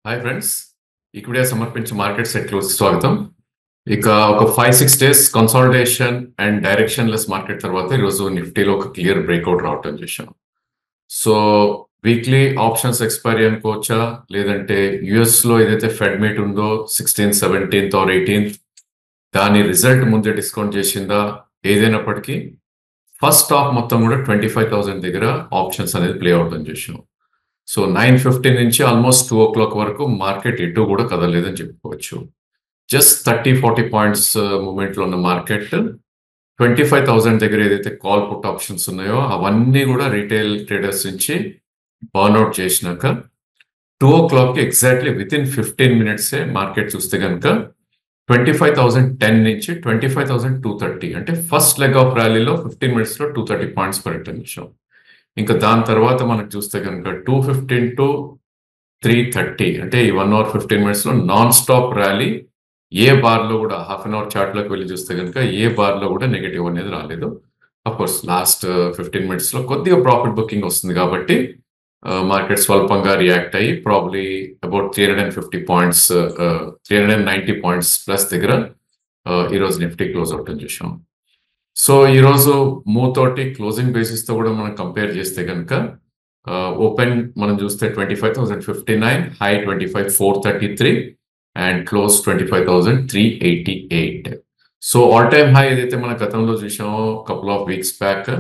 Hi friends, equity సమర్పించే market సెట్లోకి స్వాగతం. ఇక ఒక 5-6 days consolidation and directionless market తర్వాత ఈరోజు నిఫ్టీలో ఒక క్లియర్ బ్రేక్అవుట్ రావటం చూసాం. సో వీక్లీ ఆప్షన్స్ ఎక్స్పైరీ అనుకోవచ్చా, లేదంటే యుఎస్ లో ఏదైతే ఫెడ్ మీట్ ఉందో 16th, 17th ఆర్ 18th దాని రిజల్ట్ ముందే డిస్కౌంట్ చేసిందా, ఏదైనప్పటికీ ఫస్ట్ హాఫ్ మొత్తం కూడా 25,000 దగ్గర ఆప్షన్స్ అనేది ప్లే అవటం చూసాం. సో 9:50 నుంచి ఆల్మోస్ట్ 2 o'clock వరకు మార్కెట్ ఎటు కూడా కదలేదని చెప్పుకోవచ్చు. జస్ట్ 30-40 పాయింట్స్ మూమెంట్లో ఉన్న మార్కెట్ 25,000 దగ్గర ఏదైతే కాల్ పుట్ ఆప్షన్స్ ఉన్నాయో అవన్నీ కూడా రీటైల్ ట్రేడర్స్ నుంచి బర్న్అవుట్ చేసినాక 2 o'clock exactly with in 15 minutes market చూస్తే కనుక 25,010 నుంచి 25,230 అంటే ఫస్ట్ లెగ్ ఆఫ్ ర్యాలీలో 15 minutes లో 230 పాయింట్స్ పర్యటన చూసాం. ఇంకా దాని తర్వాత మనకు చూస్తే కనుక 215 to 330 అంటే ఈ 1 hour 15 minutes లో నాన్ స్టాప్ ర్యాలీ. ఏ బార్ లో కూడా హాఫ్ అన్ అవర్ చార్ట్ లోకి వెళ్ళి చూస్తే కనుక ఏ బార్ లో కూడా నెగటివ్ అనేది రాలేదు. అఫ్కోర్స్ లాస్ట్ 15 minutes లో కొద్దిగా ప్రాఫిట్ బుకింగ్ వస్తుంది కాబట్టి మార్కెట్ స్వల్పంగా రియాక్ట్ అయ్యి probably about 350 points 390 points plus దగ్గర ఈరోజు నిఫ్టీ క్లోజ్ అవటం చూసాం. సో ఈరోజు మూతోటి క్లోజింగ్ బేసిస్ తో కూడా మనం కంపేర్ చేస్తే కనుక ఓపెన్ మనం చూస్తే 25,059, high 25,433 and close 25,388. So all time high ఏదైతే మన గతంలో చూసామో couple of weeks back,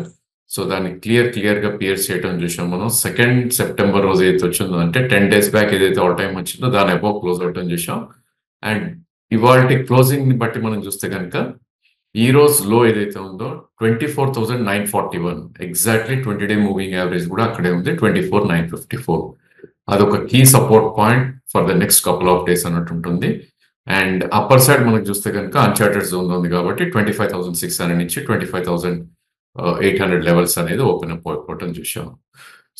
so దాన్ని క్లియర్ గా పియర్ చేయడం చూసాం మనం. 2nd September రోజు ఏదైతే వచ్చిందో అంటే 10 days బ్యాక్ ఏదైతే ఆల్ టైమ్ వచ్చిందో దాని అబౌవ్ క్లోజ్ అవటం చూసాం. అండ్ ఇవాళ క్లోజింగ్ ని బట్టి మనం చూస్తే కనుక ఈ రోజు లో ఏదైతే ఉందో 24,941 ఎగ్జాక్ట్లీ 20-day మూవింగ్ యావరేజ్ కూడా అక్కడే ఉంది 24,954. అదొక key support point for the next couple of days అన్నట్టు ఉంటుంది. అండ్ అప్పర్ సైడ్ మనకు చూస్తే కనుక అన్చార్టెడ్ జోన్ ఉంది కాబట్టి 25,600 నుంచి 25,800 లెవెల్స్ అనేది ఓపెన్ అప్ అయిపోవటం చూసాం.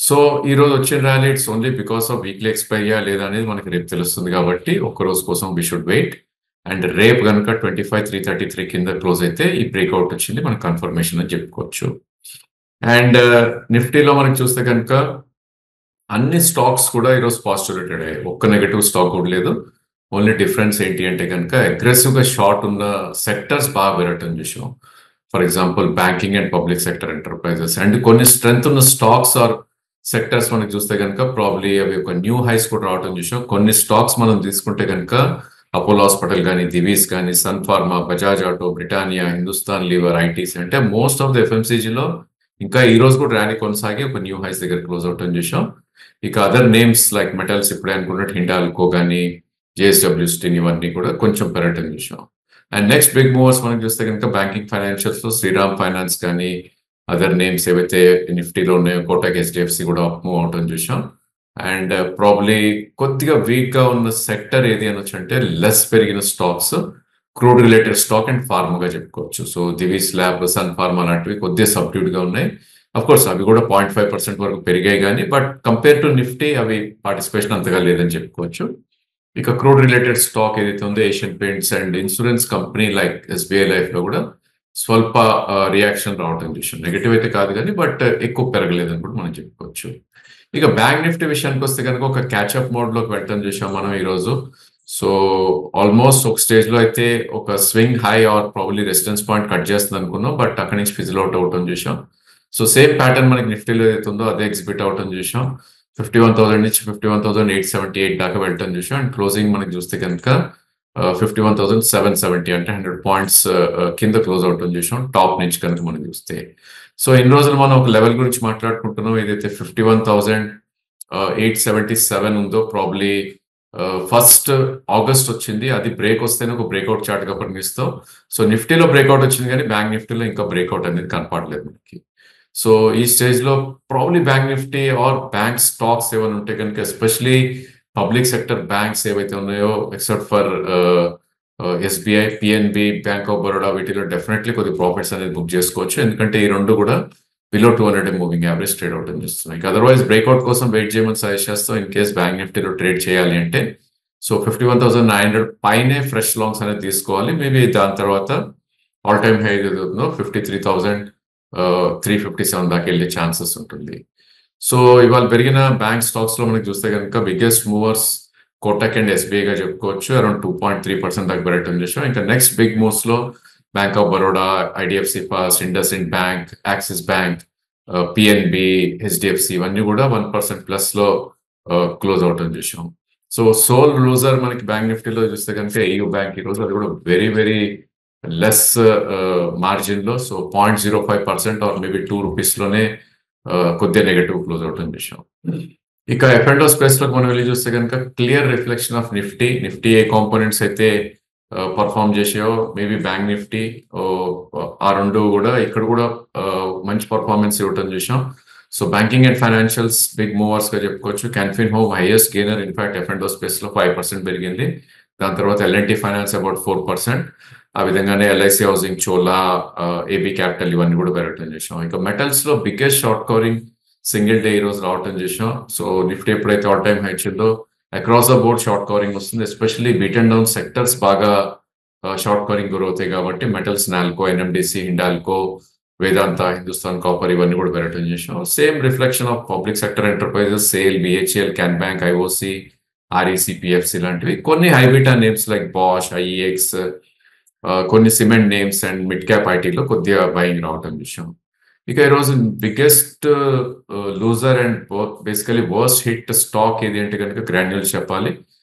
సో ఈ రోజు వచ్చిన rally its only because of weekly ఎక్స్పైరియా లేదా అనేది మనకి రేపు తెలుస్తుంది కాబట్టి ఒక్క రోజు కోసం వి షుడ్ వెయిట్. అండ్ రేపు కనుక 25,333 కింద క్లోజ్ అయితే ఈ బ్రేక్అవుట్ వచ్చింది మనకు కన్ఫర్మేషన్ అని చెప్పుకోవచ్చు. అండ్ నిఫ్టీలో మనకి చూస్తే కనుక అన్ని స్టాక్స్ కూడా ఈరోజు పాజిటివ్ రేటెడ్ అయ్యాయి. ఒక్క నెగటివ్ స్టాక్ కూడా లేదు. ఓన్లీ డిఫరెన్స్ ఏంటి అంటే కనుక అగ్రెసివ్ గా షార్ట్ ఉన్న సెక్టర్స్ బాగా పెరగటం చూసాం. For example banking and public sector enterprises and కొన్ని స్ట్రెంగ్త్ ఉన్న స్టాక్స్ ఆర్ సెక్టర్స్ మనకి చూస్తే కనుక ప్రాబ్లీ అవి ఒక న్యూ హైస్ కూడా రావటం చూసాం. కొన్ని స్టాక్స్ మనం తీసుకుంటే కనుక అపోలో హాస్పిటల్ కానీ, దివీస్ కానీ, సన్ ఫార్మా, బజాజ్ ఆటో, బ్రిటానియా, హిందుస్థాన్ లీవర్, ఐటీసీ అంటే మోస్ట్ ఆఫ్ ద ఎఫ్ఎంసీజీలో ఇంకా ఈ రోజు కూడా ర్యాలీ కొనసాగి ఒక న్యూ హైస్ దగ్గర క్లోజ్ అవటం చూసాం. ఇక అదర్ నేమ్స్ లైక్ మెటల్స్ ఇప్పుడే అనుకున్నట్టు హిండాల్కో కానీ, జేఎస్డబ్ల్యూ స్టీల్ ఇవన్నీ కూడా కొంచెం పెరగటం చూసాం. అండ్ నెక్స్ట్ బిగ్ మూవర్స్ మనం చూస్తే కనుక బ్యాంకింగ్ ఫైనాన్షియల్స్ లో శ్రీరామ్ ఫైనాన్స్ కానీ అదర్ నేమ్స్ ఏవైతే నిఫ్టీలో ఉన్నాయో కోటక్, హెచ్డిఎఫ్సి కూడా అప్ మూవ్ అవటం చూసాం. అండ్ ప్రాబ్లీ కొద్దిగా వీక్ గా ఉన్న సెక్టర్ ఏది అనొచ్చు అంటే లెస్ పెరిగిన stocks crude related stock and ఫార్మాగా చెప్పుకోవచ్చు. So Divi's lab, Sun Pharma లాంటివి కొద్దిగా సబ్డ్యూడ్ గా ఉన్నాయి. అఫ్ కోర్స్ అవి కూడా 0.5% వరకు పెరిగాయి కానీ బట్ కంపేర్ టు నిఫ్టీ అవి పార్టిసిపేషన్ అంతగా లేదని చెప్పుకోవచ్చు. ఇక క్రూడ్ రిలేటెడ్ స్టాక్ ఏదైతే ఉందో Asian paints and insurance company like SBI life లో కూడా స్వల్ప రియాక్షన్ రావటం చూసాం. నెగిటివ్ అయితే కాదు కానీ బట్ ఎక్కువ పెరగలేదని కూడా మనం చెప్పుకోవచ్చు. ఇక బ్యాంక్ నిఫ్టీ విషయానికి వస్తే కనుక ఒక క్యాచ్అప్ మోడ్ లోకి వెళ్ళటం చూసాం మనం ఈరోజు. సో ఆల్మోస్ట్ ఒక స్టేజ్ లో అయితే ఒక swing high or probably resistance point cut చేస్తుంది అనుకున్నాం బట్ అక్కడి నుంచి ఫిజిల్ అవుట్ అవటం చూసాం. సో సేమ్ ప్యాటర్న్ మనకి నిఫ్టీలో ఏదైతే ఉందో అదే ఎగ్జిబిట్ అవటం చూసాం. 51,000 నుంచి 51,878 దాకా వెళ్ళటం చూసాం. అండ్ క్లోజింగ్ మనకి చూస్తే కనుక 51,770 అంటే 100 పాయింట్స్ కింద క్లోజ్ అవటం చూసాం టాప్ నుంచి కనుక మనం చూస్తే. సో ఇన్ని రోజులు మనం ఒక లెవెల్ గురించి మాట్లాడుకుంటున్నాం ఏదైతే 51,877 ఉందో ప్రాబ్లీ 1st August వచ్చింది. అది బ్రేక్ వస్తేనే ఒక బ్రేక్అవుట్ చార్ట్ గా పరిగణిస్తాం. సో నిఫ్టీలో బ్రేక్అవుట్ వచ్చింది కానీ బ్యాంక్ నిఫ్టీలో ఇంకా బ్రేక్అవుట్ అనేది కనపడలేదు మనకి. సో ఈ స్టేజ్ లో probably bank Nifty or bank stocks ఏమైనా ఉంటే కనుక ఎస్పెషలీ పబ్లిక్ సెక్టర్ బ్యాంక్స్ ఏవైతే ఉన్నాయో except for SBI, PNB, bank of Baroda వీటిలో డెఫినెట్లీ కొద్ది ప్రాఫిట్స్ అనేది బుక్ చేసుకోవచ్చు. ఎందుకంటే ఈ రెండు కూడా below 200 moving average trade out చేస్తున్నాయి. అదర్వైజ్ బ్రేక్అవుట్ కోసం వెయిట్ చేయమని సజెస్ట్ చేస్తాం ఇన్ కేస్ బ్యాంక్ నిఫ్టీలో ట్రేడ్ చేయాలి అంటే. సో 51,900 పైనే ఫ్రెష్ లాంగ్స్ అనేది తీసుకోవాలి. మేబీ దాని తర్వాత ఆల్ టైమ్ హై ఏదైతుందో 53,357 దాకా వెళ్ళే ఛాన్సెస్ ఉంటుంది. సో ఇవాళ పెరిగిన బ్యాంక్ స్టాక్స్ లో మనకి చూస్తే కనుక బిగ్గెస్ట్ మూవర్స్ కోటక్ అండ్ ఎస్బీఐగా చెప్పుకోవచ్చు. అరౌండ్ 2.3% దాకా పెరగటం చూసాం. ఇంకా నెక్స్ట్ బిగ్ మూవ్స్ లో bank of Baroda, IDFC first, IndusInd bank, axis bank, PNB, HDFC ఇవన్నీ కూడా 1% ప్లస్ లో క్లోజ్ అవటం చూసాం. సో సోల్ లూజర్ మనకి బ్యాంక్ నిఫ్టీలో చూస్తే కనుక ఏయూ బ్యాంక్ ఈ రోజు, అది కూడా వెరీ వెరీ లెస్ మార్జిన్ లో. సో 0.05% ఆర్ మేబీ ₹2 లోనే కొద్దిగా నెగటివ్ క్లోజ్ అవటం చూసాం. ఇక ఎఫ్&ఓ స్పేస్ లో మనం వెళ్ళి చూస్తే కనుక క్లియర్ రిఫ్లెక్షన్ ఆఫ్ నిఫ్టీ ఏ కాంపోనెంట్స్ అయితే పర్ఫామ్ చేసాయో, మేబీ బ్యాంక్ నిఫ్టీ ఆ రెండు కూడా ఇక్కడ కూడా మంచి పర్ఫార్మెన్స్ ఇవ్వటం చూసాం. So banking and financials big movers గా చెప్పుకోవచ్చు. Can Fin Home highest gainer, in fact ఎఫ్&ఓ స్పేస్ లో 5% పెరిగింది. దాని తర్వాత ఎల్ఎన్టీ ఫైనాన్స్ అబౌట్ 4%. ఆ విధంగానే LIC housing, Chola, AB capital ఇవన్నీ కూడా పెరగటం చేసాం. ఇక మెటల్స్ లో biggest short covering single day ఈ రోజు రావటం చేసాం. సో నిఫ్టీ ఎప్పుడైతే ఆల్ టైమ్ హై ఇచ్చిందో across the board short covering వస్తుంది. Especially beat and down sectors బాగా షార్ట్ కవరింగ్ గురవుతాయి కాబట్టి metals, Nalco, NMDC, Hindalco, Vedanta, Hindustan copper ఇవన్నీ కూడా పెరగటం చేసాం. Same reflection of public sector enterprises, SAIL, BHEL, Can Bank, IOC, REC, PFC లాంటివి. కొన్ని high beta names like Bosch, IEX, కొన్ని cement names and mid cap ఐటీలో కొద్దిగా బయింగ్ రావటం చూసాం. ఇక ఈరోజు biggest loser and basically worst hit stock ఏది అంటే కనుక గ్రాన్యూల్స్ చెప్పాలి.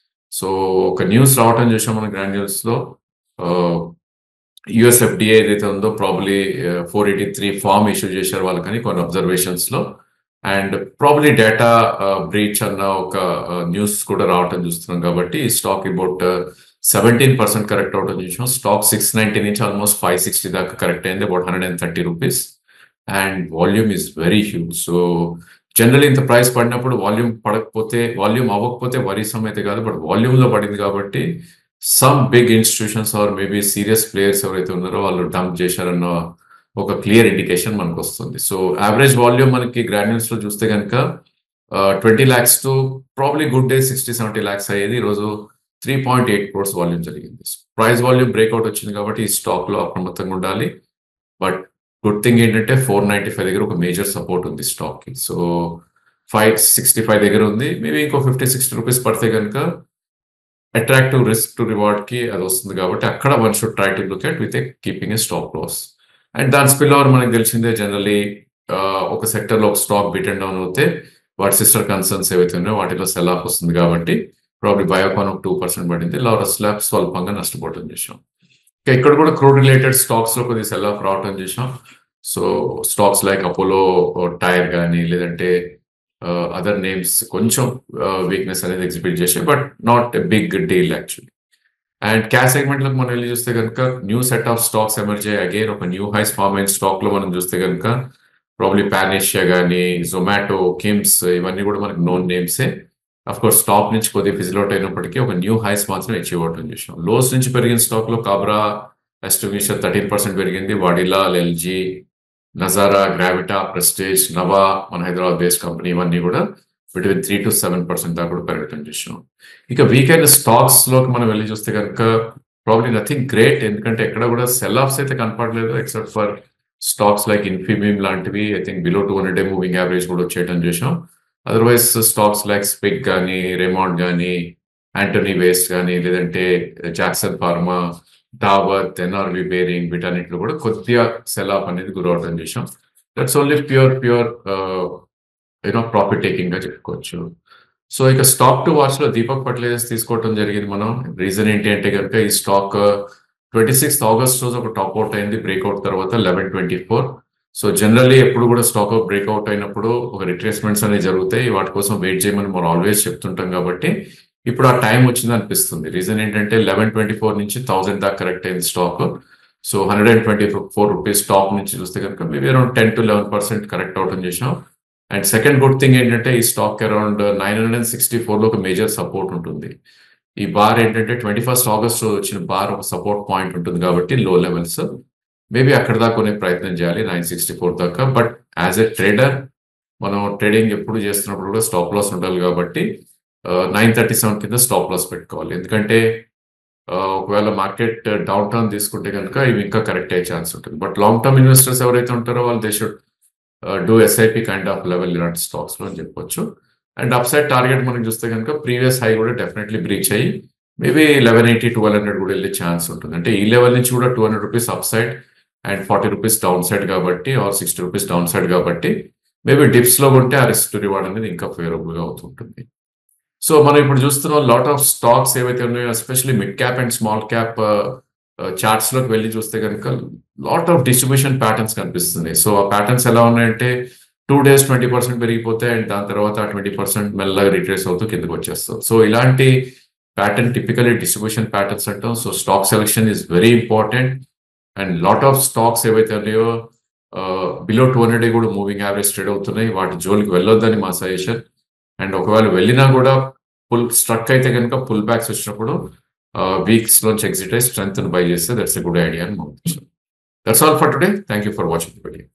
సో ఒక న్యూస్ రావటం చూసాం మన గ్రాన్యూల్స్ లో. యుఎస్ఎఫ్డిఏ ఏదైతే ఉందో ప్రాబ్లీ 483 ఫామ్ ఇష్యూ చేశారు వాళ్ళకని కొన్ని అబ్జర్వేషన్స్ లో. అండ్ ప్రాబ్లీ డేటా బ్రీచ్ అన్న ఒక న్యూస్ కూడా రావటం చూస్తున్నాం కాబట్టి ఈ స్టాక్ అబౌట్ 17% కరెక్ట్ అవటం చూసాం. స్టాక్ 690 నుంచి ఆల్మోస్ట్ 560 దాకా కరెక్ట్ అయింది, about ₹130. And volume is very huge. So general ఇంత ప్రైస్ పడినప్పుడు వాల్యూమ్ అవ్వకపోతే వరీసం అయితే కాదు, బట్ వాల్యూమ్ లో పడింది కాబట్టి some big institutions are maybe serious players ఎవరైతే ఉన్నారో వాళ్ళు డంప్ చేశారన్న ఒక క్లియర్ ఇండికేషన్ మనకు వస్తుంది. సో యావరేజ్ వాల్యూమ్ మనకి గ్రాన్యూల్స్ లో చూస్తే కనుక 20 lakhs to probably good day 60-70 lakhs అయ్యేది. ఈరోజు 3.8 crores వాల్యూమ్ జరిగింది. ప్రైస్ వాల్యూమ్ బ్రేక్అవుట్ వచ్చింది కాబట్టి ఈ స్టాక్ లో అప్రమత్తంగా ఉండాలి. బట్ గుడ్ థింగ్ ఏంటంటే 495 దగ్గర ఒక మేజర్ సపోర్ట్ ఉంది స్టాక్ కి. సో 565 దగ్గర ఉంది. మేబీ ఇంకో ₹50-60 పడితే కనుక అట్రాక్టివ్ రిస్క్ టు రివార్డ్ కి అది వస్తుంది కాబట్టి అక్కడ one should try to look at with keeping a stop loss. And దాని స్పిల్ ఓవర్ మనకు తెలిసిందే, జనరలీ ఒక సెక్టర్ లో ఒక స్టాక్ బీట్ అండ్ డౌన్ అవుతే వాటి సిస్టర్ కన్సర్న్స్ ఏవైతే ఉన్నాయో వాటిలో సెల్ ఆఫ్ వస్తుంది కాబట్టి ప్రాబ్లీ బయోకాన్ ఒక 2% పడింది. లారస్ ల్యాబ్స్ స్వల్పంగా నష్టపోవడం చేసాం. ఇక్కడ కూడా క్రూడ్ రిలేటెడ్ స్టాక్స్ లో కొద్దిగా సెల్ ఆఫ్ రావటం చేసాం. So stocks like Apollo tyre కానీ లేదంటే అదర్ నేమ్స్ కొంచెం వీక్నెస్ అనేది ఎగ్జిబిట్ చేసాయి, but not a big deal actually. And cash segment లో మనం వెళ్ళి చూస్తే కనుక new set of stocks emerge అయ్యాయి. అగైన్ ఒక న్యూ హైస్ ఫార్మ్ అయిన స్టాక్ లో మనం చూస్తే కనుక ప్రాబ్లీ పానేషియా కానీ, జొమాటో, కిమ్స్ ఇవన్నీ కూడా మనకి నోన్ నేమ్సే. అఫ్ కోర్స్ టాప్ నుంచి కొద్దిగా ఫిజిల్ అవుట్ అయినప్పటికీ ఒక న్యూ హైస్ మాత్రం అచీవ్ అవటం చూసాం. లోస్ నుంచి పెరిగిన స్టాక్ లో కాబరా ఎస్టిమేషన్ 13% పెరిగింది. వాడిలా, ఎల్జీ, నజారా, గ్రావిటా, ప్రెస్టేజ్, నవా, మన హైదరాబాద్ బేస్డ్ కంపెనీ ఇవన్నీ కూడా బిట్వీన్ 3 to 7% దాకా కూడా పెరగటం చూసాం. ఇక వీకెండ్ స్టాక్స్ లోకి మనం వెళ్ళి చూస్తే కనుక ప్రాబ్లీ నథింగ్ గ్రేట్, ఎందుకంటే ఎక్కడ కూడా సెల్ ఆఫ్స్ అయితే కనపడలేదు except for stocks like Infibeam లాంటివి. I think below 200 day moving average కూడా వచ్చేయటం చూసాం. అదర్వైజ్ స్టాక్స్ లైక్ స్పిక్ కానీ, రెమాండ్ కానీ, యాంటనీ వేస్ట్ కానీ, లేదంటే Jackson Pharma, Dabur, NRB bearing వీటన్నిటిలో కూడా కొద్దిగా సెల్ ఆఫ్ అనేది గురవడం చేసాం. That's only pure profit taking గా చెప్పుకోవచ్చు. సో ఇక స్టాక్ టు వాచ్ లో దీపక్ ఫర్టిలైజర్స్ తీసుకోవడం జరిగింది మనం. రీజన్ ఏంటి అంటే కనుక ఈ స్టాక్ 26th August రోజు ఒక టాప్అవుట్ అయింది, బ్రేక్అవుట్ తర్వాత 11.24. సో జనరల్లీ ఎప్పుడు కూడా స్టాక్ బ్రేక్అవుట్ అయినప్పుడు ఒక రిట్రేస్మెంట్స్ అనేవి జరుగుతాయి, వాటి కోసం వెయిట్ చేయమని మనం ఆల్వేస్ చెప్తుంటాం కాబట్టి ఇప్పుడు ఆ టైం వచ్చింది అనిపిస్తుంది. రీజన్ ఏంటంటే 11.24 నుంచి 1000 దాకా కరెక్ట్ అయింది స్టాక్. సో ₹124 టాప్ నుంచి చూస్తే కనుక మేబీ అరౌండ్ 10 to 11% కరెక్ట్ అవటం చేసాం. అండ్ సెకండ్ గుడ్ థింగ్ ఏంటంటే ఈ స్టాక్ అరౌండ్ 964 లో ఒక మేజర్ సపోర్ట్ ఉంటుంది. ఈ బార్ ఏంటంటే 21st August వచ్చిన బార్ ఒక సపోర్ట్ పాయింట్ ఉంటుంది కాబట్టి లో లెవెల్స్ మేబీ అక్కడ దాకా కొనే ప్రయత్నం చేయాలి 964 దాకా. బట్ యాజ్ ఎ ట్రేడర్ మనం ట్రేడింగ్ ఎప్పుడు చేస్తున్నప్పుడు కూడా స్టాప్ లాస్ ఉండాలి కాబట్టి 937 కింద స్టాప్ లాస్ పెట్టుకోవాలి. ఎందుకంటే ఒకవేళ మార్కెట్ డౌన్ టర్న్ తీసుకుంటే కనుక ఇవి ఇంకా కరెక్ట్ అయ్యే ఛాన్స్ ఉంటుంది. బట్ లాంగ్ టర్మ్ ఇన్వెస్టర్స్ ఎవరైతే ఉంటారో వాళ్ళు they should do SIP kind of level ఇలాంటి స్టాక్స్ లో అని చెప్పొచ్చు. అండ్ అప్ సైడ్ టార్గెట్ మనం చూస్తే కనుక ప్రీవియస్ హై కూడా డెఫినెట్లీ బ్రీచ్ అయ్యి మేబీ 1180 1200 కూడా వెళ్ళే ఛాన్స్ ఉంటుంది. అంటే ఈ లెవెల్ నుంచి కూడా 200 rupees up side and 40 rupees down side కాబట్టి ఆర్ 60 రూపీస్ డౌన్ సైడ్ కాబట్టి మేబీ డిప్స్ లో ఉంటే ఆ రిస్క్ టు రివార్డ్ అనేది ఇంకా ఫేవరబుల్ గా అవుతుంటుంది. సో మనం ఇప్పుడు చూస్తున్నాం లాట్ ఆఫ్ స్టాక్స్ ఏవైతే ఉన్నాయో especially mid cap and small cap charts లోకి వెళ్ళి చూస్తే కనుక లాట్ ఆఫ్ డిస్ట్రిబ్యూషన్ ప్యాటర్న్స్ కనిపిస్తున్నాయి. సో ఆ ప్యాటర్న్స్ ఎలా ఉన్నాయంటే 2 days 20% పెరిగిపోతే అండ్ దాని తర్వాత 20% మెల్లగా రిట్రేస్ అవుతూ కిందకి వచ్చేస్తాం. సో ఇలాంటి ప్యాటర్న్ టిపికలీ డిస్ట్రిబ్యూషన్ ప్యాటర్న్స్ అంటాం. So stock selection is very important and lot of stocks ఏవైతే ఉన్నాయో బిలో 200 కూడా మూవింగ్ యావరేజ్ ట్రేడ్ అవుతున్నాయి. వాటి జోలికి వెళ్ళొద్దని మా సజెషన్. అండ్ ఒకవేళ వెళ్ళినా కూడా స్ట్రక్ అయితే కనుక పుల్ బ్యాక్స్ వచ్చినప్పుడు వీక్స్ లోంచి ఎగ్జిట్ అయ్యి స్ట్రెంత్ బై చేస్తే దట్స్ ఎ గుడ్ ఐడియా అని మా ఉద్దేశం. That's all for today. Thank you for watching the video.